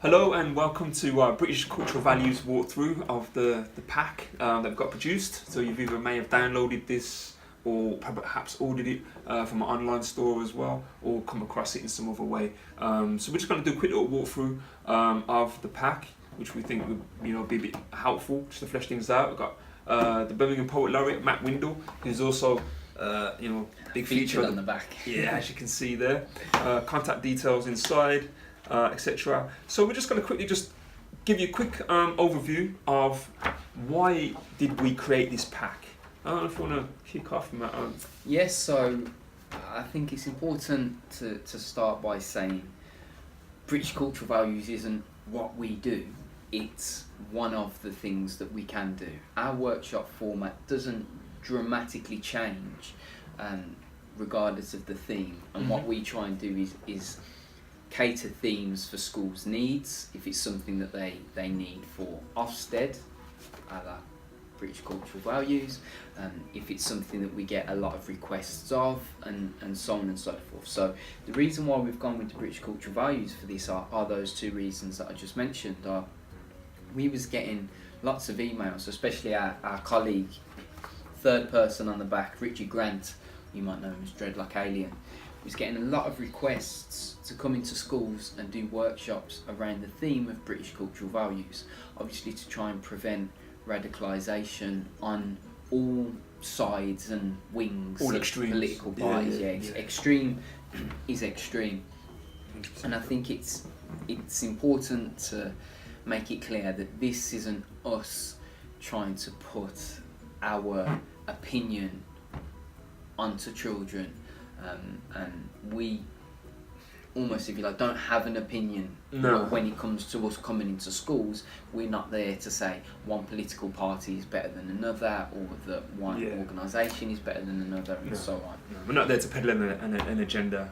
Hello and welcome to British Cultural Values walkthrough of the pack that we've got produced. So you've either may have downloaded this or perhaps ordered it from an online store as well, or come across it in some other way. So we're just going to do a quick little walkthrough of the pack, which we think would be a bit helpful just to flesh things out. We've got the Birmingham Poet Laureate Matt Windle, who's also big feature on the back. Yeah, as you can see there. Contact details inside. Etc. So we're just going to quickly just give you a quick overview of why did we create this pack. I don't know if you want to kick off, Matt. Yes, so I think it's important to start by saying British cultural values isn't what we do, it's one of the things that we can do. Our workshop format doesn't dramatically change regardless of the theme, and what we try and do is cater themes for schools' needs. If it's something that they need for Ofsted, a la British cultural values, if it's something that we get a lot of requests of, and so on and so forth. So the reason why we've gone with the British cultural values for this are those two reasons that I just mentioned. We was getting lots of emails, especially our colleague, third person on the back, Richard Grant, you might know him as Dreadlock Alien, was getting a lot of requests to come into schools and do workshops around the theme of British cultural values, obviously to try and prevent radicalisation on all sides and wings all of extremes. Political parties. Extreme is extreme, and I think it's important to make it clear that this isn't us trying to put our opinion onto children. And we almost, if you like, don't have an opinion. No. When it comes to us coming into schools, we're not there to say one political party is better than another, or that one organisation is better than another, and so on. No, we're not there to peddle an agenda.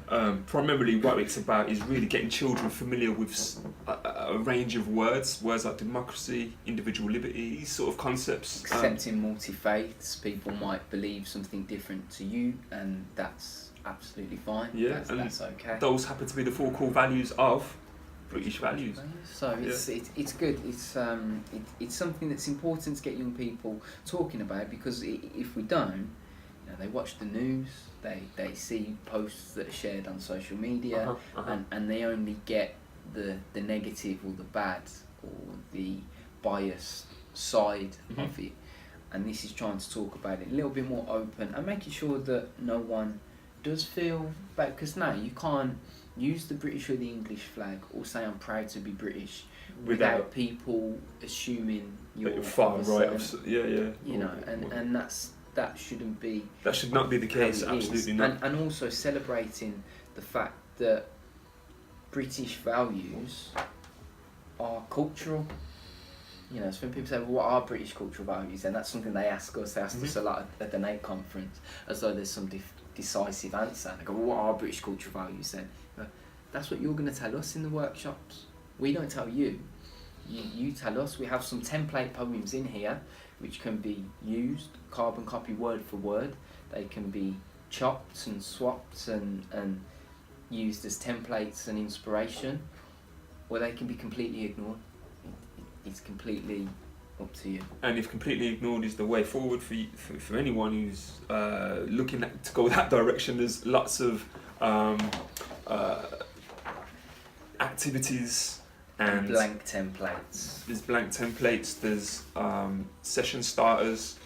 Primarily what it's about is really getting children familiar with a range of words like democracy, individual liberty, these sort of concepts. Accepting multi-faiths. People might believe something different to you, and that's absolutely fine. Yeah, that's okay. Those happen to be the four core values of British values. So it's good. It's something that's important to get young people talking about, because if we don't, they watch the news, they see posts that are shared on social media, and they only get the negative or the bad or the biased side of it. And this is trying to talk about it a little bit more open and making sure that no one does feel bad, because now you can't use the British or the English flag or say I'm proud to be British without people assuming you're far right. And that shouldn't be. That should not be the case. Absolutely not. And also celebrating the fact that British values are cultural. So when people say, well, what are British cultural values? And that's something they ask us. They asked us a lot at the NATE conference, as though there's some decisive answer. And they go, well, what are British cultural values then? That's what you're going to tell us in the workshops. We don't tell you. You tell us. We have some template poems in here which can be used, carbon copy word for word. They can be chopped and swapped and used as templates and inspiration, or they can be completely ignored. It's completely up to you. And if completely ignored is the way forward for anyone who's looking to go that direction, there's lots of activities and blank templates. There's blank templates. There's session starters,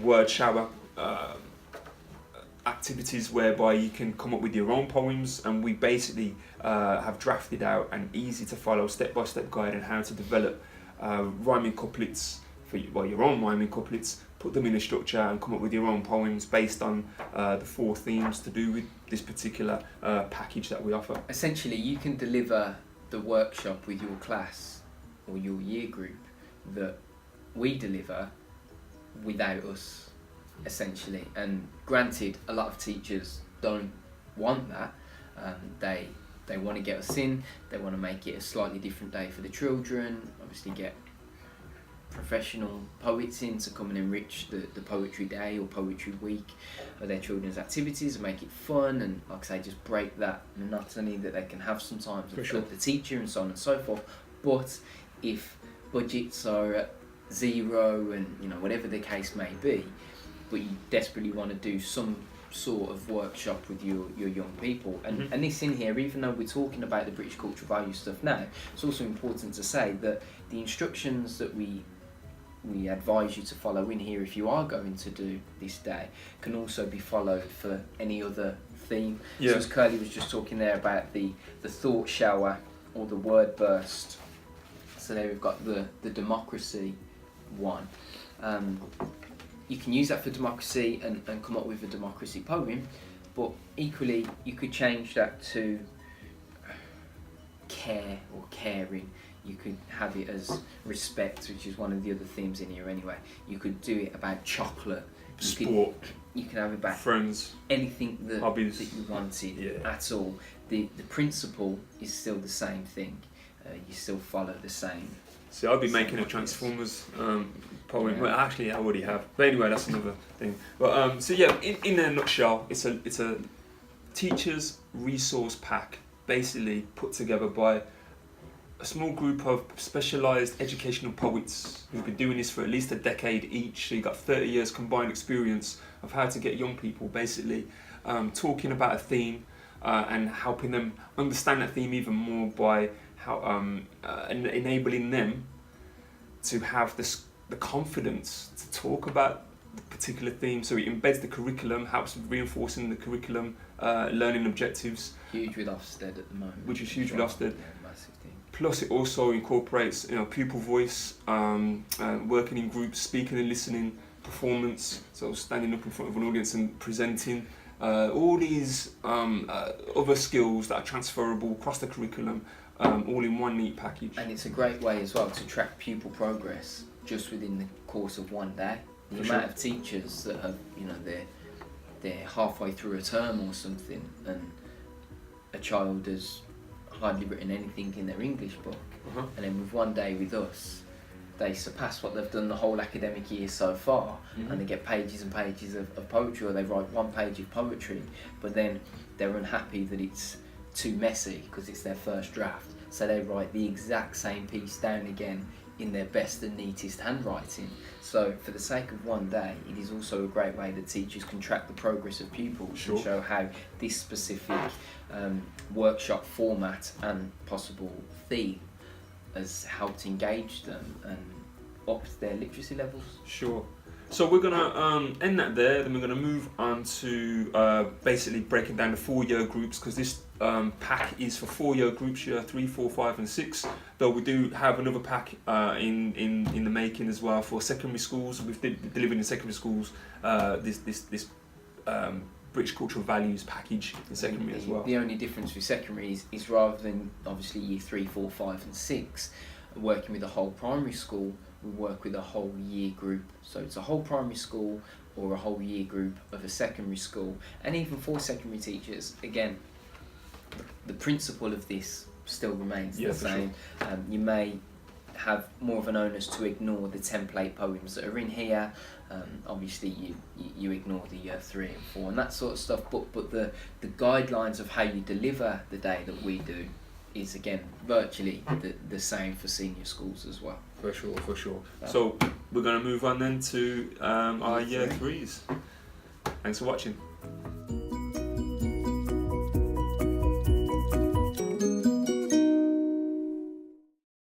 word shower activities whereby you can come up with your own poems, and we basically have drafted out an easy to follow step-by-step guide on how to develop rhyming couplets for your own rhyming couplets, put them in a structure and come up with your own poems based on the four themes to do with this particular package that we offer. Essentially, you can deliver the workshop with your class or your year group that we deliver without us, essentially. And granted, a lot of teachers don't want that. They want to get us in, they want to make it a slightly different day for the children, obviously get professional poets in to come and enrich the poetry day or poetry week of their children's activities and make it fun, and like I say, just break that monotony that they can have sometimes with the teacher and so on and so forth. But if budgets are at zero and whatever the case may be, but you desperately want to do some sort of workshop with your young people, and this in here, even though we're talking about the British cultural value stuff now, it's also important to say that the instructions that we advise you to follow in here if you are going to do this day can also be followed for any other theme. So as Kurly was just talking there about the thought shower or the word burst, so there we've got the democracy one. You can use that for democracy and come up with a democracy poem, but equally you could change that to care or caring. You could have it as respect, which is one of the other themes in here anyway. You could do it about chocolate, sport. You can have it about friends, anything that you wanted at all. The principle is still the same thing. You still follow the same. See, I'll be making a Transformers poem. Well, actually, I already have. But anyway, that's another thing. But so yeah, in a nutshell, it's a teachers' resource pack, basically put together by a small group of specialised educational poets who've been doing this for at least a decade each. So you've got 30 years combined experience of how to get young people basically talking about a theme and helping them understand that theme even more by how enabling them to have the confidence to talk about the particular theme. So it embeds the curriculum, helps with reinforcing the curriculum, learning objectives. Huge with Ofsted at the moment. Which is huge with Ofsted. Yeah, massive thing. Plus it also incorporates pupil voice, working in groups, speaking and listening, performance, so standing up in front of an audience and presenting, all these other skills that are transferable across the curriculum, all in one neat package. And it's a great way as well to track pupil progress just within the course of one day. The amount of teachers that have, they're halfway through a term or something and a child has hardly written anything in their English book, and then with one day with us, they surpass what they've done the whole academic year so far, and they get pages and pages of poetry, or they write one page of poetry, but then they're unhappy that it's too messy because it's their first draft, so they write the exact same piece down again in their best and neatest handwriting. So for the sake of one day, it is also a great way that teachers can track the progress of pupils and show how this specific workshop format and possible theme has helped engage them and upped their literacy levels. Sure. So we're going to end that there, then we're going to move on to basically breaking down the 4-year groups, because this pack is for 4-year groups, year 3, 4, 5 and 6, though we do have another pack in the making as well for secondary schools. We've delivered in secondary schools this British cultural values package in secondary as well. The only difference with secondary is rather than obviously year 3, 4, 5 and 6, working with a whole primary school, we work with a whole year group. So it's a whole primary school or a whole year group of a secondary school. And even for secondary teachers, again, the principle of this still remains the same. Sure. You may have more of an onus to ignore the template poems that are in here. Obviously you ignore the year 3 and 4 and that sort of stuff, but the guidelines of how you deliver the day that we do is again virtually the same for senior schools as well. For sure. So we're going to move on then to our year 3s. Thanks for watching.